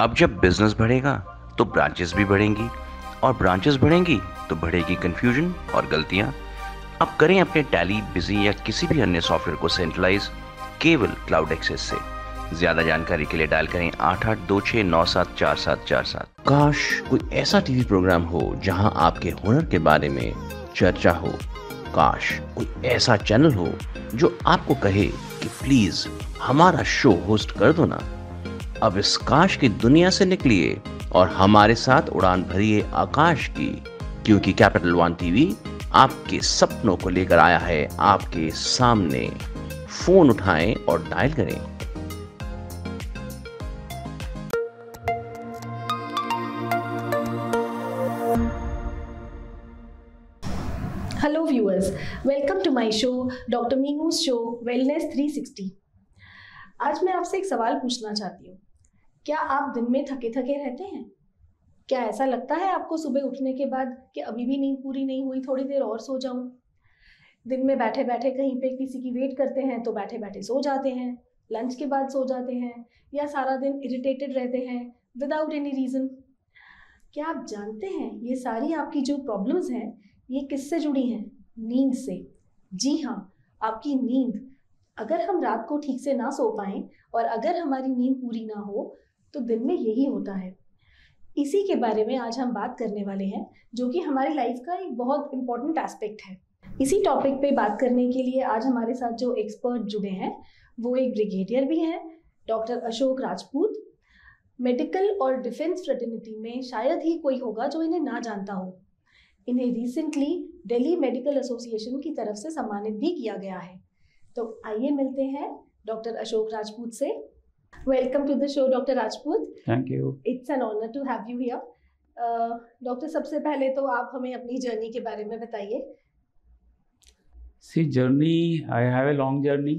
अब जब बिजनेस बढ़ेगा तो ब्रांचेस भी बढ़ेंगी, और ब्रांचेस बढ़ेंगी तो बढ़ेगी कंफ्यूजन और गलतियां। अब करें अपने टैली, बिजी या किसी भी अन्य सॉफ्टवेयर को सेंट्रलाइज केवल क्लाउड एक्सेस से। ज्यादा जानकारी के लिए डायल करें 8826974747। काश कोई ऐसा टीवी प्रोग्राम हो जहां आपके हुनर के बारे में चर्चा हो। काश कोई ऐसा चैनल हो जो आपको कहे कि प्लीज हमारा शो होस्ट कर दो ना। अब इस काश की दुनिया से निकलिए और हमारे साथ उड़ान भरिए आकाश की, क्योंकि कैपिटल वन टीवी आपके सपनों को लेकर आया है आपके सामने। फोन उठाएं और डायल करें। Hello viewers, welcome to my show Dr. Meenu's show Wellness 360। आज मैं आपसे एक सवाल पूछना चाहती हूँ। क्या आप दिन में थके थके रहते हैं? क्या ऐसा लगता है आपको सुबह उठने के बाद कि अभी भी नींद पूरी नहीं हुई, थोड़ी देर और सो जाऊं? दिन में बैठे बैठे कहीं पे किसी की वेट करते हैं तो बैठे बैठे सो जाते हैं, लंच के बाद सो जाते हैं, या सारा दिन इरिटेटेड रहते हैं विदाउट एनी रीज़न। क्या आप जानते हैं ये सारी आपकी जो प्रॉब्लम्स हैं ये किससे जुड़ी हैं? नींद से। जी हाँ, आपकी नींद। अगर हम रात को ठीक से ना सो पाएं और अगर हमारी नींद पूरी ना हो तो दिन में यही होता है। इसी के बारे में आज हम बात करने वाले हैं, जो कि हमारी लाइफ का एक बहुत इम्पोर्टेंट एस्पेक्ट है। इसी टॉपिक पे बात करने के लिए आज हमारे साथ जो एक्सपर्ट जुड़े हैं वो एक ब्रिगेडियर भी हैं, डॉक्टर अशोक राजपूत। मेडिकल और डिफेंस फ्रेटर्निटी में शायद ही कोई होगा जो इन्हें ना जानता हो। इन्हें रिसेंटली दिल्ली मेडिकल एसोसिएशन की तरफ से सम्मानित भी किया गया है। तो आइए मिलते हैं डॉक्टर अशोक राजपूत से। Welcome to the show doctor Rajput. Thank you. It's an honour to have you here. Doctor, सबसे पहले तो आप हमें अपनी जर्नी के बारे में बताइए। See, journey, I have a long journey.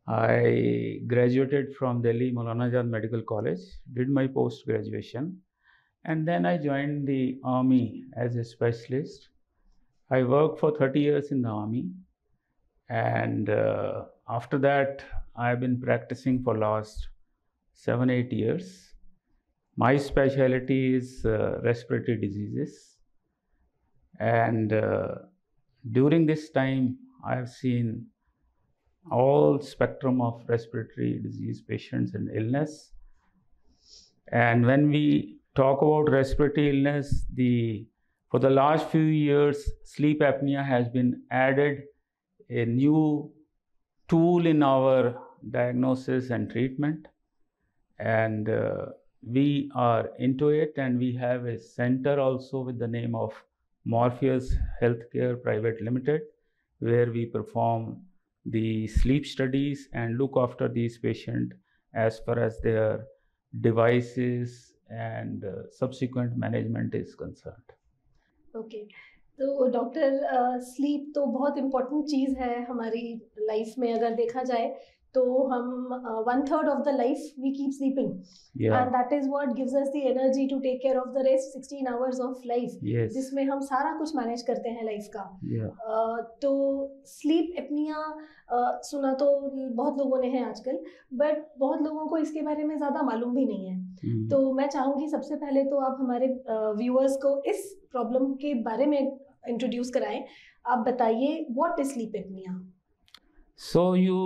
I graduated from Delhi Maulana Azad Medical College, did my post graduation, and then I joined the army as a specialist. I worked for 30 years in the army, and after that I've been practicing for last 7-8 years. My specialty is respiratory diseases, and during this time I have seen all spectrum of respiratory disease patients and illness. And when we talk about respiratory illness, for the last few years sleep apnea has been added a new tool in our diagnosis and treatment, and we are into it, and we have a center also with the name of Morpheus Healthcare Private Limited, where we perform the sleep studies and look after these patients as far as their devices and subsequent management is concerned. Okay, तो doctor, sleep तो बहुत important चीज़ है हमारी life में। अगर देखा जाए तो हम 1/3 of the life we keep sleeping, and that is what gives us the energy to take care of the rest 16 hours of life, जिसमें हम सारा कुछ मैनेज करते हैं लाइफ का। तो स्लीप एपनिया सुना तो बहुत लोगों ने है आजकल, बट बहुत लोगों को इसके बारे में ज़्यादा मालूम भी नहीं है। तो मैं चाहूँगी सबसे पहले तो आप हमारे व्यूअर्स को इस प्रॉब्लम के बारे में इंट्रोड्यूस कराएं। आप बताइए, what is sleep apnoea? So you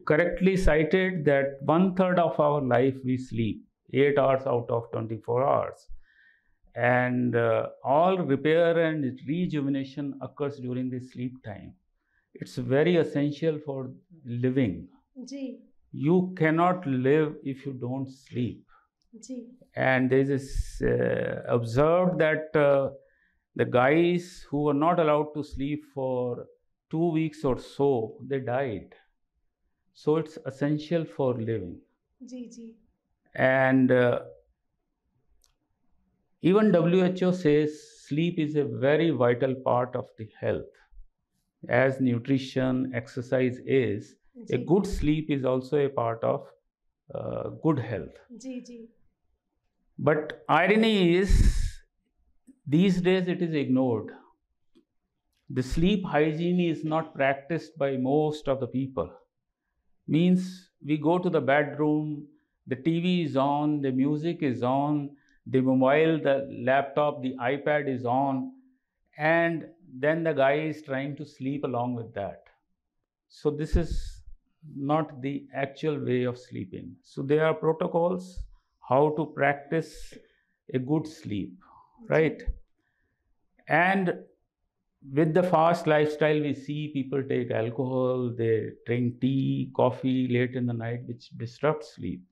correctly cited that 1/3 of our life we sleep, 8 hours out of 24 hours, and all repair and rejuvenation occurs during this sleep time. It's very essential for living. जी. You cannot live if you don't sleep. जी. And there is observed that the guys who were not allowed to sleep for 2 weeks or so, they died. So it's essential for living. जी जी. And even WHO says sleep is a very vital part of the health. As nutrition, exercise is, a good sleep is also a part of good health. जी जी. But irony is, these days it is ignored. The sleep hygiene is not practiced by most of the people. Means we go to the bedroom, The TV is on, the music is on, the mobile, the laptop, the iPad is on, and then the guy is trying to sleep along with that. So this is not the actual way of sleeping. So there are protocols how to practice a good sleep, right? And with the fast lifestyle, we see people take alcohol, they drink tea, coffee late in the night, which disrupts sleep.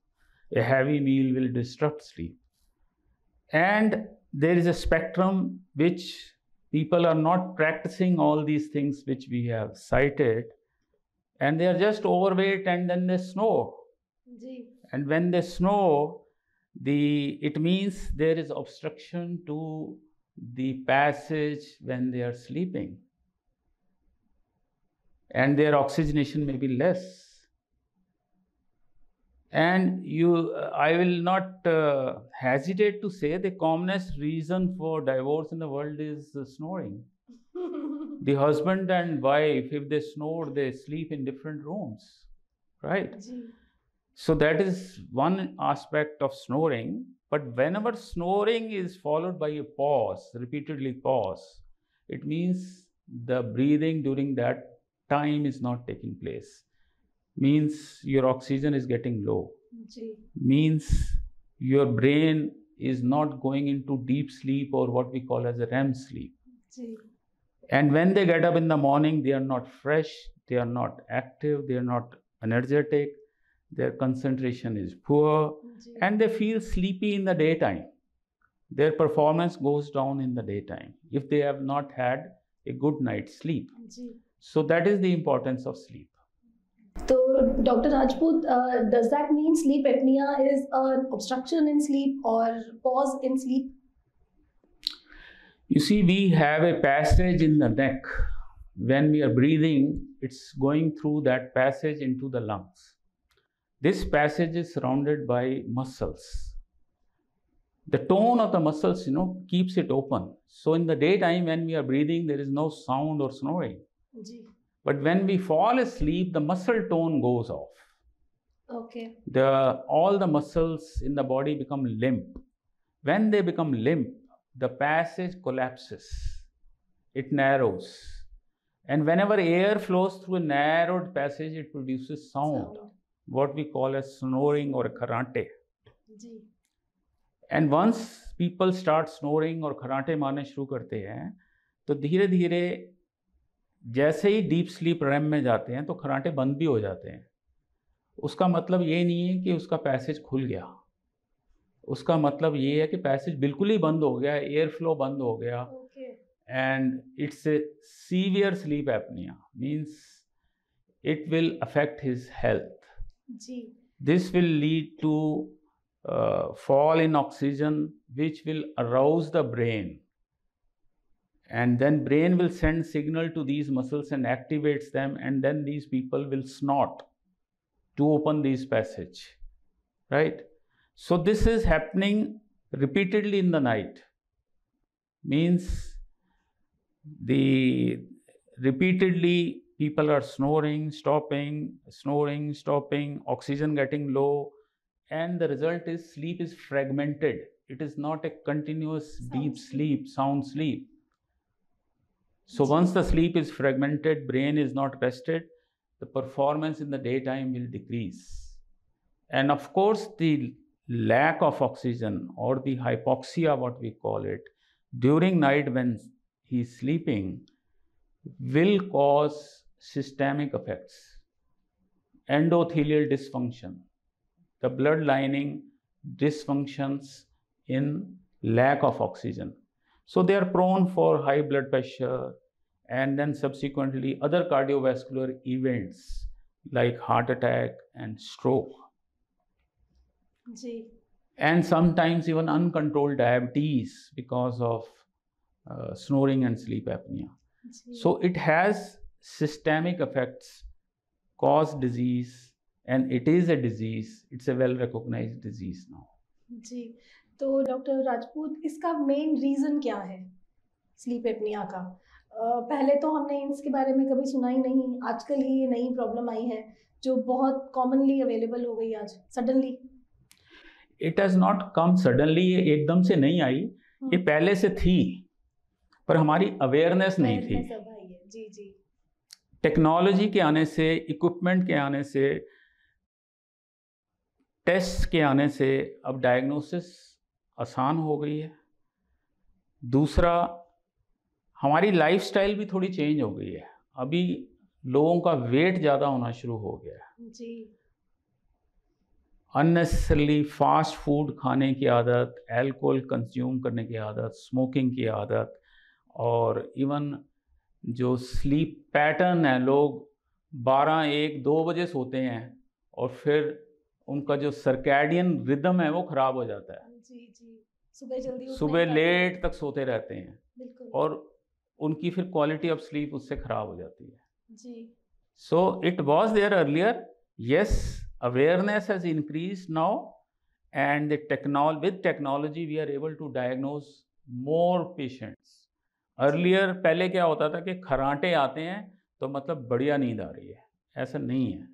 A heavy meal will disrupt sleep. And there is a spectrum which people are not practicing all these things which we have cited, and they are just overweight and then they snore. And when they snore, it means there is obstruction to the passage when they are sleeping, and their oxygenation may be less. And I will not hesitate to say the commonest reason for divorce in the world is snoring. The husband and wife, if they snore, they sleep in different rooms, right? So that is one aspect of snoring. But whenever snoring is followed by a pause, repeatedly pause, it means the breathing during that time is not taking place. Means your oxygen is getting low. Means your brain is not going into deep sleep, or what we call as a REM sleep. And when they get up in the morning, they are not fresh, they are not active, they are not energetic, their concentration is poor, and they feel sleepy in the daytime. Their performance goes down in the daytime if they have not had a good night's sleep. So that is the importance of sleep. So, Dr. Rajput, does that mean sleep apnea is an obstruction in sleep or pause in sleep? You see, we have a passage in the neck. When we are breathing, it's going through that passage into the lungs. This passage is surrounded by muscles. The tone of the muscles, keeps it open. So in the daytime, when we are breathing, there is no sound or snoring. But when we fall asleep, the muscle tone goes off. Okay. All the muscles in the body become limp. When they become limp, the passage collapses. It narrows. And whenever air flows through a narrowed passage, it produces sound. What we call as snoring or kharante. And once people start snoring or kharante मारने शुरू करते हैं, तो धीरे धीरे जैसे ही deep sleep RAM में जाते हैं तो खराटे बंद भी हो जाते हैं. उसका मतलब ये नहीं है कि उसका पैसेज खुल गया. उसका मतलब ये है कि पैसेज बिल्कुल ही बंद हो गया, एयर फ्लो बंद हो गया. And it's a severe sleep apnoea, means it will affect his health. This will lead to fall in oxygen, which will arouse the brain. And then brain will send signal to these muscles and activates them, and then these people will snort to open these passage, right? So this is happening repeatedly in the night. Means repeatedly people are snoring, stopping, snoring, stopping, oxygen getting low, and the result is sleep is fragmented. It is not a continuous deep sleep, sound sleep. So once the sleep is fragmented, brain is not rested, the performance in the daytime will decrease. And of course, the lack of oxygen or the hypoxia, what we call it, during night when he is sleeping will cause systemic effects. Endothelial dysfunction, the blood lining dysfunctions in lack of oxygen. So they are prone for high blood pressure and then subsequently other cardiovascular events like heart attack and stroke. And sometimes even uncontrolled diabetes because of snoring and sleep apnea. So it has systemic effects, cause disease, and it is a disease. It's a well-recognized disease now. जी, तो doctor Rajput, इसका main reason क्या है sleep apnoea का? पहले तो हमने इसके बारे में कभी सुना ही नहीं, आजकल ही ये नई प्रॉब्लम आई है जो बहुत कॉमनली अवेलेबल हो गई आज suddenly. It has not come suddenly, ये एकदम से नहीं आई, ये पहले से थी, पर हमारी अवेयरनेस नहीं थी। जी जी। टेक्नोलॉजी के आने से, इक्विपमेंट के आने से, टेस्ट के आने से अब डायग्नोसिस आसान हो गई है। दूसरा, हमारी लाइफस्टाइल भी थोड़ी चेंज हो गई है। अभी लोगों का वेट ज़्यादा होना शुरू हो गया है जी। अननेसेसरली फास्ट फूड खाने की आदत, अल्कोहल कंज्यूम करने की आदत, स्मोकिंग की आदत, और इवन जो स्लीप पैटर्न है, लोग 12, 1, 2 बजे सोते हैं और फिर उनका जो सर्कैडियन रिदम है वो ख़राब हो जाता है। जी जी। सुबह जल्दी उठना सुबह ही चाहते हैं। लेट तक सोते रहते हैं बिल्कुल। और उनकी फिर क्वालिटी ऑफ स्लीप उससे ख़राब हो जाती है। जी। So it was there earlier. Yes, awareness has increased now, and with technology we are able to diagnose more patients. Earlier पहले क्या होता था कि खराटे आते हैं तो मतलब बढ़िया नींद आ रही है, ऐसा नहीं है।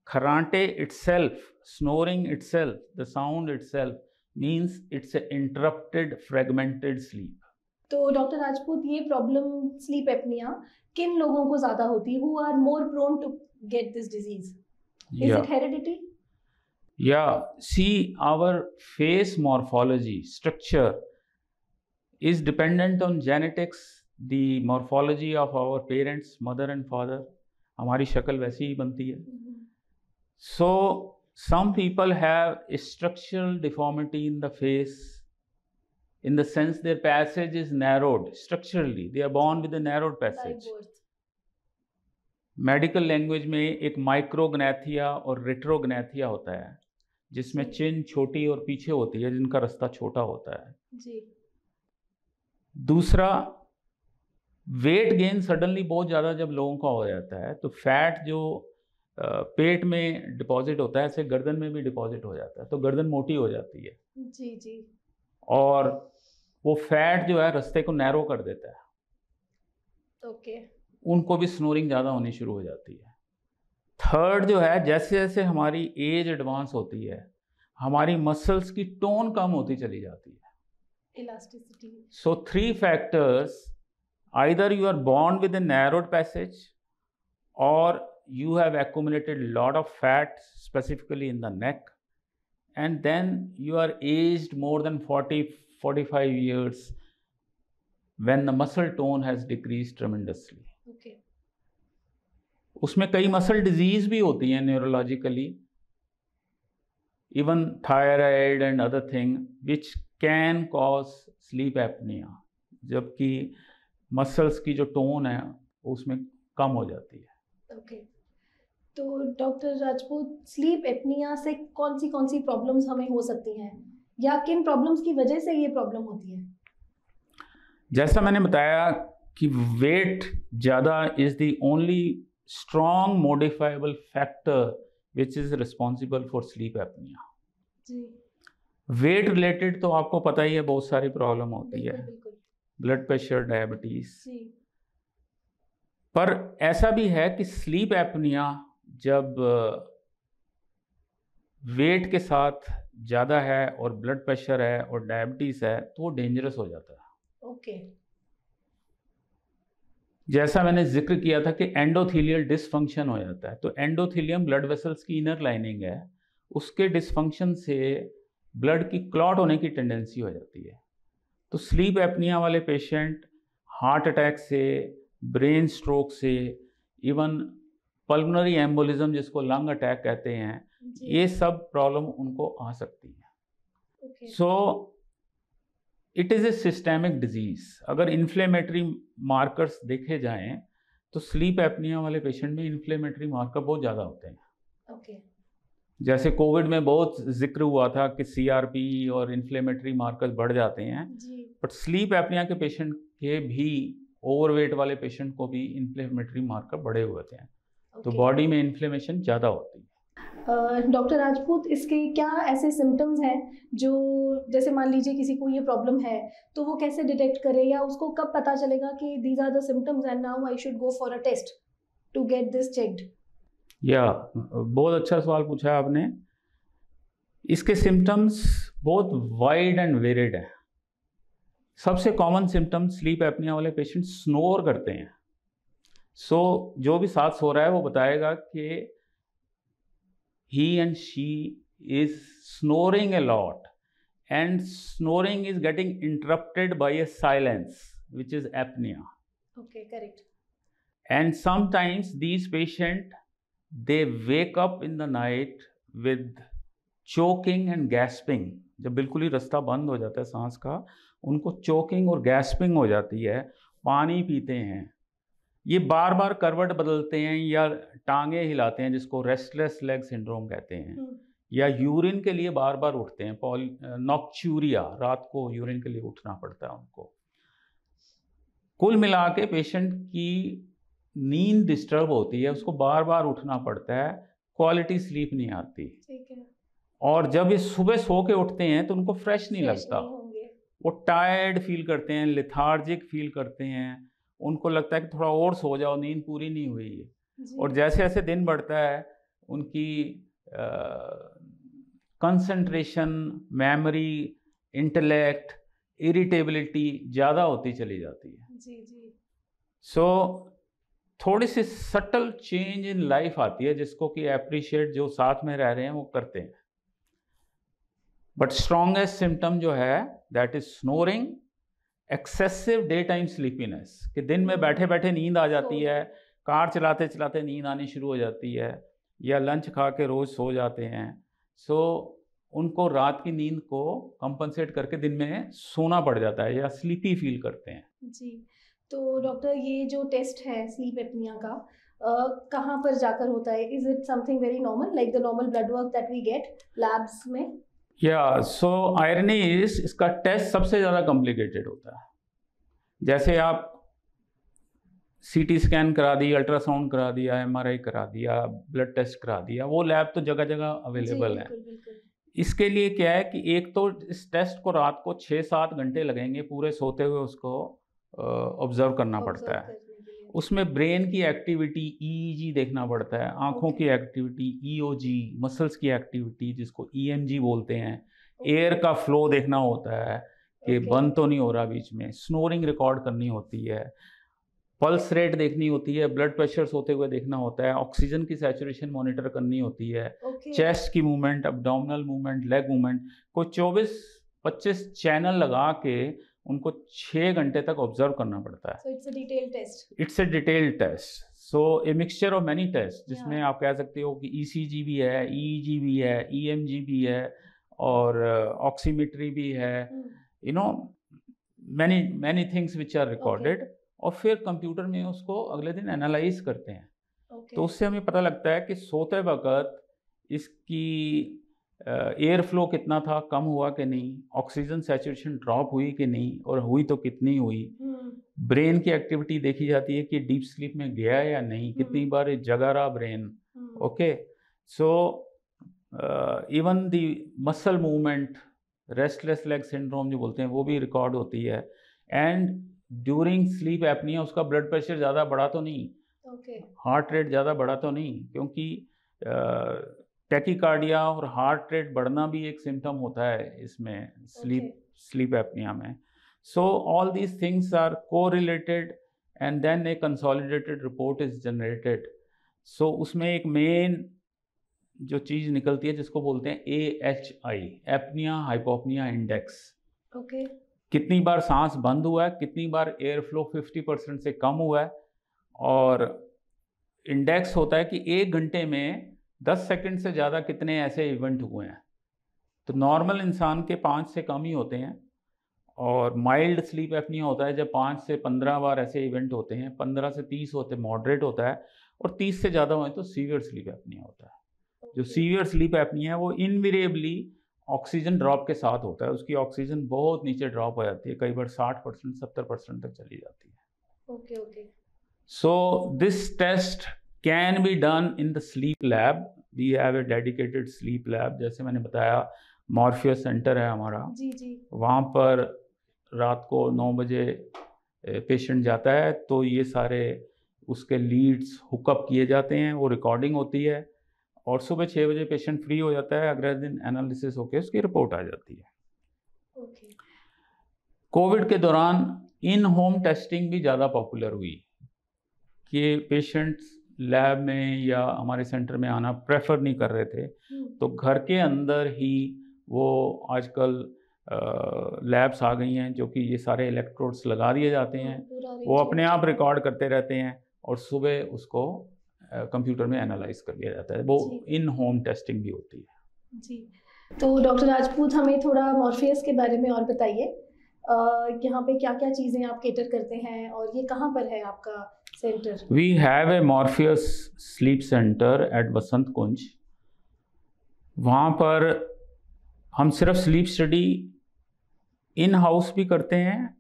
खराटे itself, snoring itself, the sound itself means it's an interrupted, fragmented sleep. तो डॉक्टर राजपूत, ये प्रॉब्लम स्लीप एपनिया किन लोगों को ज्यादा होती है? Who are more prone to get this disease? Is it heredity? Yeah, see, our face morphology, structure is dependent on genetics, the morphology of our parents, mother and father. हमारी शक्ल वैसी ही बनती है। So, some people have a structural deformity in the face, in the sense their passage is narrowed structurally. They are born with a narrowed passage. Medical language में एक माइक्रोग्नैथिया और रेट्रोग्नैथिया होता है, जिसमें चिन छोटी और पीछे होती है, जिनका रास्ता छोटा होता है जी। दूसरा, वेट गेन सडनली बहुत ज़्यादा जब लोगों का हो जाता है तो फैट जो पेट में डिपॉजिट होता है, ऐसे गर्दन में भी डिपॉजिट हो जाता है, तो गर्दन मोटी हो जाती है। जी जी। और वो फैट जो है रास्ते को नैरो कर देता है। ओके। उनको भी स्नोरिंग ज़्यादा होनी शुरू हो जाती है। थर्ड जो है, जैसे जैसे हमारी एज एडवांस होती है, हमारी मसल्स की टोन कम होती चली जाती है, elasticity. So 3 factors, either you are born with a narrowed passage, और you have accumulated lot of fat specifically in the neck, and then you are aged more than 40-45 years when the muscle tone has decreased tremendously. Okay. उसमें कई muscle disease भी होती हैं neurologically, even thyroid and other thing which can cause sleep apnoea, जबकि muscles की जो tone है उसमें कम हो जाती है। ओके। तो डॉक्टर राजपूत, स्लीप एपनिया से कौन सी प्रॉब्लम्स हमें हो सकती हैं, या किन प्रॉब्लम्स की वजह से ये प्रॉब्लम होती है? जैसा मैंने बताया कि वेट ज़्यादा is the only strong modifiable factor which is responsible for sleep apnea. जी। वेट रिलेटेड तो आपको पता ही है, बहुत सारी प्रॉब्लम होती है, ब्लड प्रेशर, डायबिटीज। पर ऐसा भी है कि स्लीप एपनिया जब वेट के साथ ज़्यादा है और ब्लड प्रेशर है और डायबिटीज़ है तो वो डेंजरस हो जाता है। ओके। जैसा मैंने जिक्र किया था कि एंडोथीलियल डिसफंक्शन हो जाता है, तो एंडोथीलियम ब्लड वेसल्स की इनर लाइनिंग है, उसके डिसफंक्शन से ब्लड की क्लॉट होने की टेंडेंसी हो जाती है। तो स्लीप एपनिया वाले पेशेंट हार्ट अटैक से, ब्रेन स्ट्रोक से, इवन पल्मोनरी एम्बोलिज्म जिसको लंग अटैक कहते हैं, ये सब प्रॉब्लम उनको आ सकती है। So it is a systemic disease. अगर इन्फ्लेमेटरी मार्कर्स देखे जाएं तो स्लीप एपनिया वाले पेशेंट में इन्फ्लेमेटरी मार्कर बहुत ज़्यादा होते हैं। ओके। जैसे कोविड में बहुत जिक्र हुआ था कि सीआरपी और इन्फ्लेमेटरी मार्कर्स बढ़ जाते हैं, बट स्लीप एपनिया के पेशेंट के भी, ओवरवेट वाले पेशेंट को भी इन्फ्लेमेटरी मार्कर बढ़े हुए थे। तो बॉडी में इन्फ्लेमेशन ज़्यादा होती है। डॉक्टर राजपूत, इसके क्या ऐसे सिम्टम्स हैं जो, जैसे मान लीजिए किसी को ये प्रॉब्लम है तो वो कैसे डिटेक्ट करे, या उसको कब पता चलेगा कि these are the symptoms and now I should go for a test to get this checked? या बहुत अच्छा सवाल पूछा आपने। इसके सिम्टम्स बहुत वाइड एंड वेरिड हैं। सबसे कॉमन सिम्टम स्लीप एपनिया वाले पेशेंट स्नोर करते हैं। जो भी साथ सो रहा है वो बताएगा कि he and she is snoring a lot, and snoring is getting interrupted by a silence, which is apnea. Okay, correct. And sometimes these patients, they wake up in the night with choking and gasping. जब बिल्कुल ही रास्ता बंद हो जाता है सांस का, उनको चोकिंग और गैस्पिंग हो जाती है। पानी पीते हैं, ये बार बार करवट बदलते हैं या टांगे हिलाते हैं, जिसको रेस्टलेस लेग सिंड्रोम कहते हैं, या यूरिन के लिए बार बार उठते हैं, नॉक्चूरिया, रात को यूरिन के लिए उठना पड़ता है उनको। कुल मिला के पेशेंट की नींद डिस्टर्ब होती है, उसको बार बार उठना पड़ता है, क्वालिटी स्लीप नहीं आती। ठीक है। और जब ये सुबह सो के उठते हैं तो उनको फ्रेश नहीं लगता, वो टायर्ड फील करते हैं, लेथार्जिक फील करते हैं, उनको लगता है कि थोड़ा और सो जाओ, नींद पूरी नहीं हुई है। और जैसे जैसे दिन बढ़ता है उनकी कंसंट्रेशन, मेमोरी, इंटेलेक्ट, इरिटेबिलिटी ज़्यादा होती चली जाती है। जी। सो थोड़ी सी सटल चेंज इन लाइफ आती है, जिसको कि अप्रिशिएट जो साथ में रह रहे हैं वो करते हैं। बट स्ट्रॉन्गेस्ट सिम्टम जो है that is snoring, excessive day time sleepiness, कि दिन में बैठे बैठे नींद आ जाती है, कार चलाते चलाते नींद आनी शुरू हो जाती है, या लंच खा के रोज़ सो जाते हैं। सो उनको रात की नींद को कंपनसेट करके दिन में सोना पड़ जाता है, या स्लीपी फील करते हैं। जी, तो डॉक्टर ये जो टेस्ट है स्लीप एपनिया का कहाँ पर जाकर होता है? Is it something very normal like the normal blood work that we get labs में? या सो आयरनी इज, इसका टेस्ट सबसे ज़्यादा कॉम्प्लिकेटेड होता है। जैसे आप सीटी स्कैन करा दी, अल्ट्रासाउंड करा दिया, एमआरआई करा दिया, ब्लड टेस्ट करा दिया, वो लैब तो जगह जगह अवेलेबल है। बिल्कुल। इसके लिए क्या है कि एक तो इस टेस्ट को रात को 6-7 घंटे लगेंगे पूरे सोते हुए उसको ऑब्जर्व करना पड़ता है। उसमें ब्रेन की एक्टिविटी ईईजी देखना पड़ता है, आंखों की एक्टिविटी ईओजी, मसल्स की एक्टिविटी जिसको ईएमजी बोलते हैं, एयर का फ्लो देखना होता है कि बंद तो नहीं हो रहा बीच में, स्नोरिंग रिकॉर्ड करनी होती है, पल्स रेट देखनी होती है, ब्लड प्रेशर सोते हुए देखना होता है, ऑक्सीजन की सैचुरेशन मॉनिटर करनी होती है, चेस्ट की movement, abdominal movement, leg movement, कोई 24-25 चैनल लगा के उनको 6 घंटे तक ऑब्जर्व करना पड़ता है। So it's a detailed test. It's a detailed test, so a mixture of many test, जिसमें आप कह सकते हो कि ईसीजी भी है, ईईजी भी है, ईएमजी भी है, और ऑक्सीमेट्री भी है, you know many things which are recorded. और फिर कंप्यूटर में उसको अगले दिन एनालाइज करते हैं। तो उससे हमें पता लगता है कि सोते वक्त इसकी एयर फ्लो कितना था, कम हुआ कि नहीं, ऑक्सीजन सैचुरेशन ड्रॉप हुई कि नहीं, और हुई तो कितनी हुई। ब्रेन की एक्टिविटी देखी जाती है कि डीप स्लीप में गया या नहीं, कितनी बार जगा रहा brain. Okay, so even the muscle movement, restless leg syndrome जो बोलते हैं, वो भी रिकॉर्ड होती है। एंड ड्यूरिंग स्लीप एपनिया उसका ब्लड प्रेशर ज़्यादा बढ़ा तो नहीं, हार्ट रेट ज़्यादा बढ़ा तो नहीं, क्योंकि टैकीकार्डिया और हार्ट रेट बढ़ना भी एक सिम्टम होता है इसमें, स्लीप एपनिया में। So all these things are correlated and then a consolidated report is generated. So उसमें एक मेन जो चीज़ निकलती है जिसको बोलते हैं AHI, एपनिया हाइपोपनिया इंडेक्स। कितनी बार सांस बंद हुआ है, कितनी बार एयर फ्लो 50% से कम हुआ है, और इंडेक्स होता है कि 1 घंटे में 10 सेकंड से ज़्यादा कितने ऐसे इवेंट हुए हैं। तो नॉर्मल इंसान के 5 से कम ही होते हैं, और माइल्ड स्लीप एपनिया होता है जब 5 से 15 बार ऐसे इवेंट होते हैं, 15 से 30 होते हैं मॉडरेट होता है, और 30 से ज़्यादा हुए तो सीवियर स्लीप एपनिया होता है। जो सीवियर स्लीप एपनिया है वो इनवेरिएबली ऑक्सीजन ड्रॉप के साथ होता है, उसकी ऑक्सीजन बहुत नीचे ड्रॉप हो जाती है, कई बार 60% 70% तक चली जाती है। Okay. So this test can be done in the sleep lab. We have a dedicated sleep lab, जैसे मैंने बताया मॉर्फियस सेंटर है हमारा। जी। वहाँ पर रात को 9 बजे पेशेंट जाता है, तो ये सारे उसके लीड्स हुकअप किए जाते हैं, वो रिकॉर्डिंग होती है, और सुबह 6 बजे पेशेंट फ्री हो जाता है, अगले दिन एनालिसिस होकर उसकी रिपोर्ट आ जाती है। ओके। कोविड के दौरान इन होम टेस्टिंग भी ज़्यादा पॉपुलर हुई कि पेशेंट्स लैब में या हमारे सेंटर में आना प्रेफर नहीं कर रहे थे, तो घर के अंदर ही वो आजकल लैब्स आ गई हैं जो कि ये सारे इलेक्ट्रोड्स लगा दिए जाते हैं, वो अपने आप रिकॉर्ड करते रहते हैं और सुबह उसको कंप्यूटर में एनालाइज कर लिया जाता है। वो इन होम टेस्टिंग भी होती है जी। तो डॉक्टर राजपूत हमें थोड़ा मॉर्फियस के बारे में और बताइए, यहाँ पे क्या क्या चीज़ें आप केटर करते हैं और ये कहाँ पर है आपका center? We have a Morpheus sleep center at Basant Kunj. वहाँ पर हम सिर्फ स्लीप स्टडी इन हाउस भी करते हैं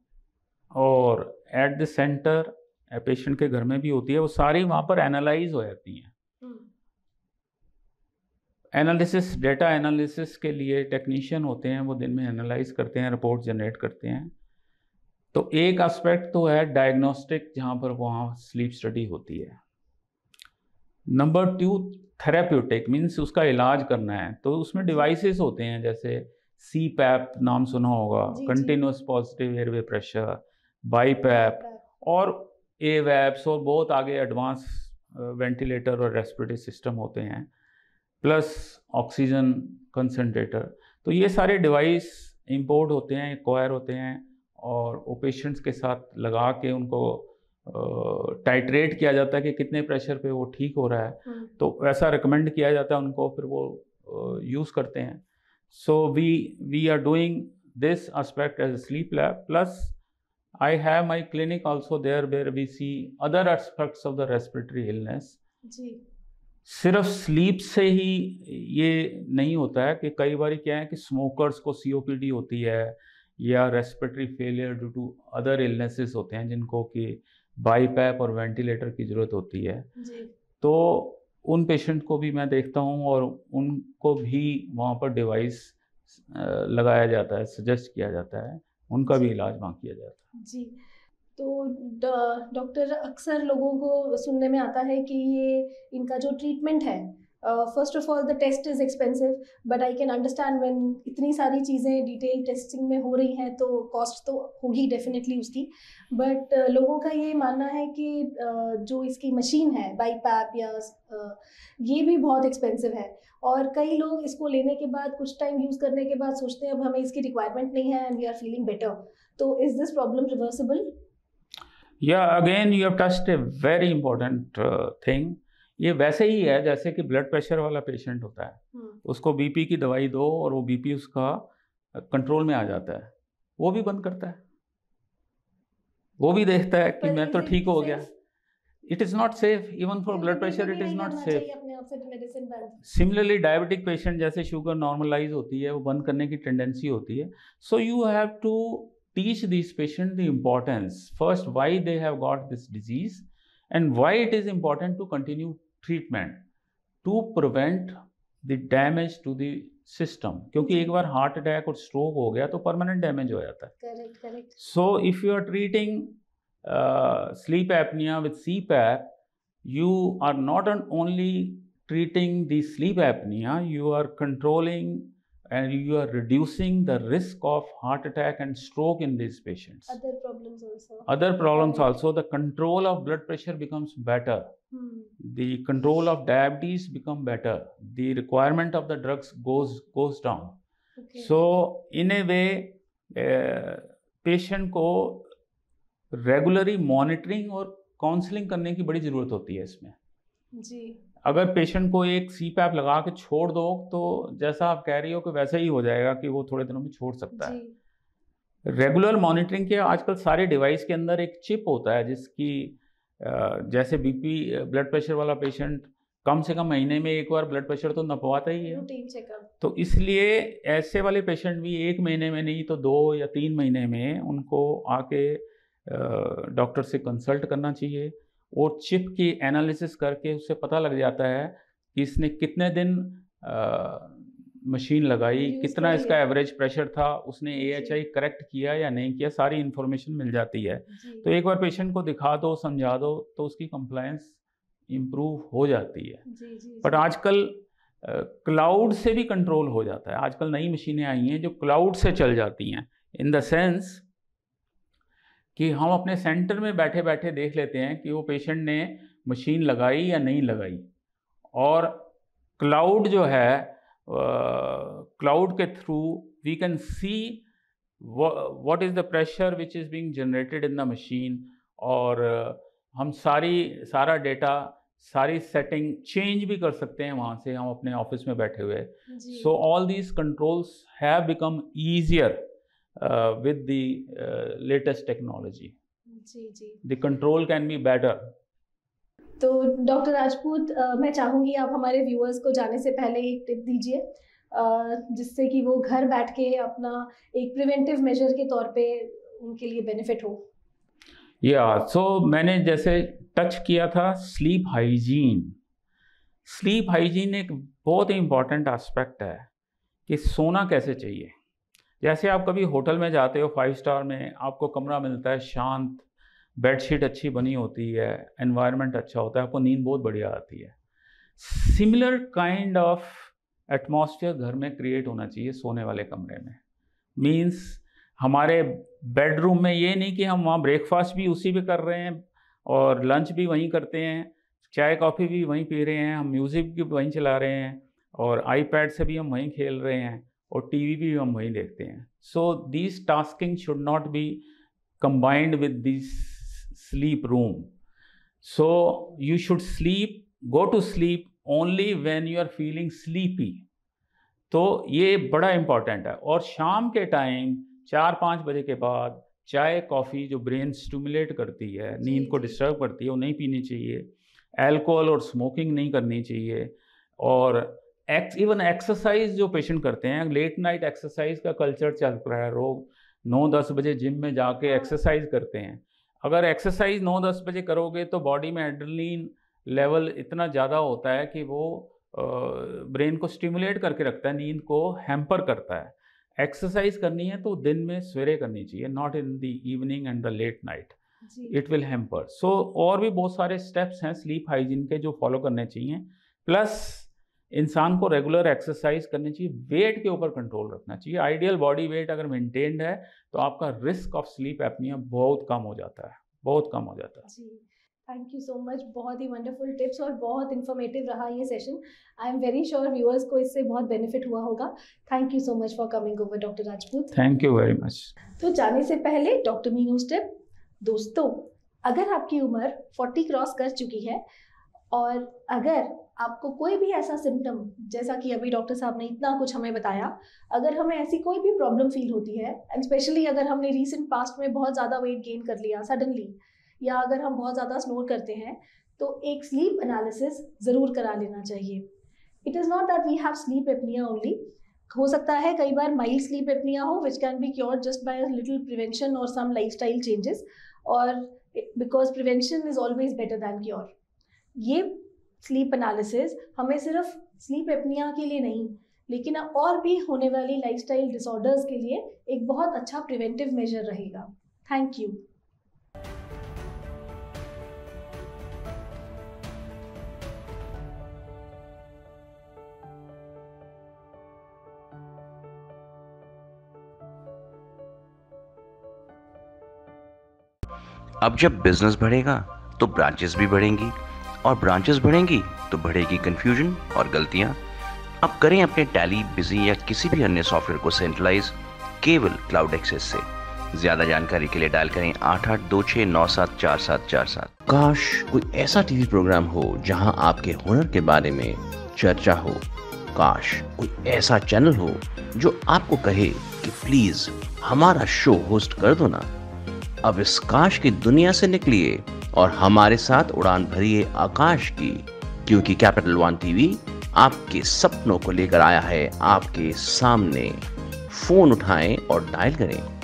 और एट द सेंटर पेशेंट के घर में भी होती है। वो सारी वहाँ पर एनालाइज हो जाती हैं। एनालिसिस, डेटा एनालिसिस के लिए टेक्नीशियन होते हैं, वो दिन में एनालाइज करते हैं, रिपोर्ट जनरेट करते हैं। तो एक एस्पेक्ट तो है डायग्नोस्टिक, जहाँ पर वहाँ स्लीप स्टडी होती है। नंबर 2 थेराप्यूटिक, मीन्स उसका इलाज करना है, तो उसमें डिवाइसेस होते हैं, जैसे CPAP नाम सुना होगा, continuous positive airway pressure, BiPAP और AVAPs और बहुत आगे एडवांस वेंटिलेटर और रेस्पिरेटरी सिस्टम होते हैं, प्लस ऑक्सीजन कंसनट्रेटर। तो ये सारे डिवाइस इंपोर्ट होते हैं, एक्वायर होते हैं और वो पेशेंट्स के साथ लगा के उनको टाइट्रेट किया जाता है कि कितने प्रेशर पे वो ठीक हो रहा है, तो वैसा रिकमेंड किया जाता है उनको, फिर वो यूज़ करते हैं। So we are doing this aspect as sleep lab, plus I have my clinic also there where we see other aspects of the respiratory illness. जी। सिर्फ स्लीप से ही ये नहीं होता है कि कई बार क्या है कि स्मोकर्स को COPD होती है या respiratory failure due to other illnesses होते हैं जिनको कि BiPAP और वेंटिलेटर की ज़रूरत होती है जी। तो उन पेशेंट को भी मैं देखता हूँ और उनको भी वहाँ पर डिवाइस लगाया जाता है, सजेस्ट किया जाता है, उनका भी इलाज वहाँ किया जाता है। जी। तो डॉक्टर, अक्सर लोगों को सुनने में आता है कि ये इनका जो ट्रीटमेंट है, first of all the test is expensive, but I can understand when इतनी सारी चीज़ें डिटेल टेस्टिंग में हो रही हैं तो कॉस्ट तो होगी डेफिनेटली उसकी, बट लोगों का ये मानना है कि जो इसकी मशीन है BiPAP या ये भी बहुत एक्सपेंसिव है और कई लोग इसको लेने के बाद कुछ टाइम यूज़ करने के बाद सोचते हैं अब हमें इसकी रिक्वायरमेंट नहीं है and we are feeling better. तो इज दिस प्रॉब्लम रिवर्सिबल? या again you have touched a very important thing. ये वैसे ही है जैसे कि ब्लड प्रेशर वाला पेशेंट होता है, उसको BP की दवाई दो और वो BP उसका कंट्रोल में आ जाता है, वो भी बंद करता है, वो भी देखता है कि मैं तो ठीक हो गया। It is not safe even for blood pressure, it is not safe. Similarly diabetic patient जैसे शुगर नॉर्मलाइज होती है, वो बंद करने की टेंडेंसी होती है। So you have to teach these patients the importance, first why they have got this disease and why it is important to continue treatment to prevent the damage to the system, क्योंकि एक बार heart attack और stroke हो गया तो permanent damage हो जाता है। Correct. So if you are treating sleep apnea with CPAP, you are not only treating the sleep apnea, you are controlling and you are reducing the risk of heart attack and stroke in these patients. Other problems also. The control of blood pressure becomes better. The control of diabetes become better. The requirement of the drugs goes down. Okay. So in a way, patient को regularly monitoring और counselling करने की बड़ी ज़रूरत होती है इसमें जी। अगर पेशेंट को एक CPAP लगा के छोड़ दो तो जैसा आप कह रही हो कि वैसे ही हो जाएगा कि वो थोड़े दिनों में छोड़ सकता है। रेगुलर मॉनिटरिंग के आजकल सारे डिवाइस के अंदर एक चिप होता है जिसकी जैसे BP ब्लड प्रेशर वाला पेशेंट कम से कम महीने में एक बार ब्लड प्रेशर तो नपवाता ही है, रूटीन चेकअप। तो इसलिए ऐसे वाले पेशेंट भी 1 महीने में नहीं तो 2 या 3 महीने में उनको आके डॉक्टर से कंसल्ट करना चाहिए और चिप की एनालिसिस करके उससे पता लग जाता है कि इसने कितने दिन मशीन लगाई, कितना इसका एवरेज प्रेशर था, उसने AHI करेक्ट किया या नहीं किया, सारी इन्फॉर्मेशन मिल जाती है। तो एक बार पेशेंट को दिखा दो, समझा दो तो उसकी कंप्लायंस इम्प्रूव हो जाती है। बट आजकल क्लाउड से भी कंट्रोल हो जाता है। आजकल नई मशीनें आई हैं जो क्लाउड से चल जाती हैं, इन द सेंस कि हम अपने सेंटर में बैठे बैठे देख लेते हैं कि वो पेशेंट ने मशीन लगाई या नहीं लगाई, और क्लाउड जो है, क्लाउड के through we can see what is the pressure which is being generated in the machine, और हम सारा डेटा, सारी सेटिंग चेंज भी कर सकते हैं वहाँ से, हम अपने ऑफिस में बैठे हुए। सो all these controls have become easier with the latest technology. The control can be better. तो डॉक्टर राजपूत, मैं चाहूँगी आप हमारे व्यूअर्स को जाने से पहले एक टिप दीजिए जिससे कि वो घर बैठ के अपना एक प्रिवेंटिव मेजर के तौर पे उनके लिए बेनिफिट हो। सो मैंने जैसे टच किया था स्लीप हाइजीन। स्लीप हाइजीन एक बहुत ही इम्पॉर्टेंट एस्पेक्ट है कि सोना कैसे चाहिए। जैसे आप कभी होटल में जाते हो 5 स्टार में, आपको कमरा मिलता है शांत, बेडशीट अच्छी बनी होती है, एनवायरनमेंट अच्छा होता है, आपको नींद बहुत बढ़िया आती है। सिमिलर काइंड ऑफ एटमॉस्फेयर घर में क्रिएट होना चाहिए सोने वाले कमरे में। मीन्स हमारे बेडरूम में ये नहीं कि हम वहाँ ब्रेकफास्ट भी उसी पे कर रहे हैं और लंच भी वहीं करते हैं, चाय कॉफ़ी भी वहीं पी रहे हैं, हम म्यूज़िक भी वहीं चला रहे हैं और आईपैड से भी हम वहीं खेल रहे हैं और टीवी भी हम वहीं देखते हैं। So this tasking should not be combined with this sleep room. So you should go to sleep only when you are feeling sleepy. तो ये बड़ा इम्पॉर्टेंट है। और शाम के टाइम 4-5 बजे के बाद चाय कॉफ़ी जो ब्रेन स्टिमुलेट करती है, नींद को डिस्टर्ब करती है, वो नहीं पीनी चाहिए। अल्कोहल और स्मोकिंग नहीं करनी चाहिए। और इवन एक्सरसाइज जो पेशेंट करते हैं, लेट नाइट एक्सरसाइज का कल्चर चल रहा है, लोग 9-10 बजे जिम में जाके एक्सरसाइज करते हैं। अगर एक्सरसाइज 9-10 बजे करोगे तो बॉडी में एड्रेनलिन लेवल इतना ज़्यादा होता है कि वो ब्रेन को स्टिमुलेट करके रखता है, नींद को हैम्पर करता है। एक्सरसाइज करनी है तो दिन में सवेरे करनी चाहिए, not in the evening and the late night, it will hamper. So और भी बहुत सारे स्टेप्स हैं स्लीप हाइजीन के जो फॉलो करने चाहिए। प्लस इंसान को रेगुलर एक्सरसाइज करनी चाहिए, वेट के ऊपर कंट्रोल रखना चाहिए। आइडियल बॉडी वेट अगर मेंटेन्ड है तो आपका रिस्क ऑफ स्लीप एपनिया बहुत कम हो जाता है, बहुत कम हो जाता है। जी, थैंक यू सो मच। बहुत ही वंडरफुल टिप्स और बहुत इन्फॉर्मेटिव रहा ये session. I am very sure viewers को इससे बहुत बेनिफिट हुआ होगा। Thank you so much for coming over doctor Rajput. Thank you very much. तो जाने से पहले डॉक्टर मीनूज टिप। दोस्तों, अगर आपकी उम्र 40 क्रॉस कर चुकी है और अगर आपको कोई भी ऐसा सिम्टम, जैसा कि अभी डॉक्टर साहब ने इतना कुछ हमें बताया, अगर हमें ऐसी कोई भी प्रॉब्लम फील होती है, एंड स्पेशली अगर हमने रीसेंट पास्ट में बहुत ज़्यादा वेट गेन कर लिया सडनली, या अगर हम बहुत ज़्यादा स्नोर करते हैं, तो एक स्लीप एनालिसिस ज़रूर करा लेना चाहिए। It is not that we have sleep apnea only. हो सकता है कई बार माइल्ड स्लीप एपनिया हो which can be cured just by little prevention और सम लाइफस्टाइल चेंजेस, और because prevention is always better than cure. ये स्लीप एनालिसिस हमें सिर्फ स्लीप एपनिया के लिए नहीं, लेकिन और भी होने वाली लाइफस्टाइल डिसऑर्डर्स के लिए एक बहुत अच्छा प्रिवेंटिव मेजर रहेगा। Thank you. अब जब बिजनेस बढ़ेगा तो ब्रांचेस भी बढ़ेंगी, और ब्रांचेस बढ़ेंगी तो बढ़ेगी कंफ्यूजन और गलतियां। अब करें अपने टैली, बिजी या किसी भी अन्य सॉफ्टवेयर को सेंट्रलाइज केवल क्लाउड एक्सेस से। ज्यादा जानकारी के लिए डायल करें 8826974747। काश कोई ऐसा टीवी प्रोग्राम हो जहां आपके हुनर के बारे में चर्चा हो। काश कोई ऐसा चैनल हो जो आपको कहे कि प्लीज हमारा शो होस्ट कर दो ना। अब इस काश की दुनिया से निकलिए और हमारे साथ उड़ान भरिए आकाश की, क्योंकि कैपिटल वन टीवी आपके सपनों को लेकर आया है आपके सामने। फोन उठाएं और डायल करें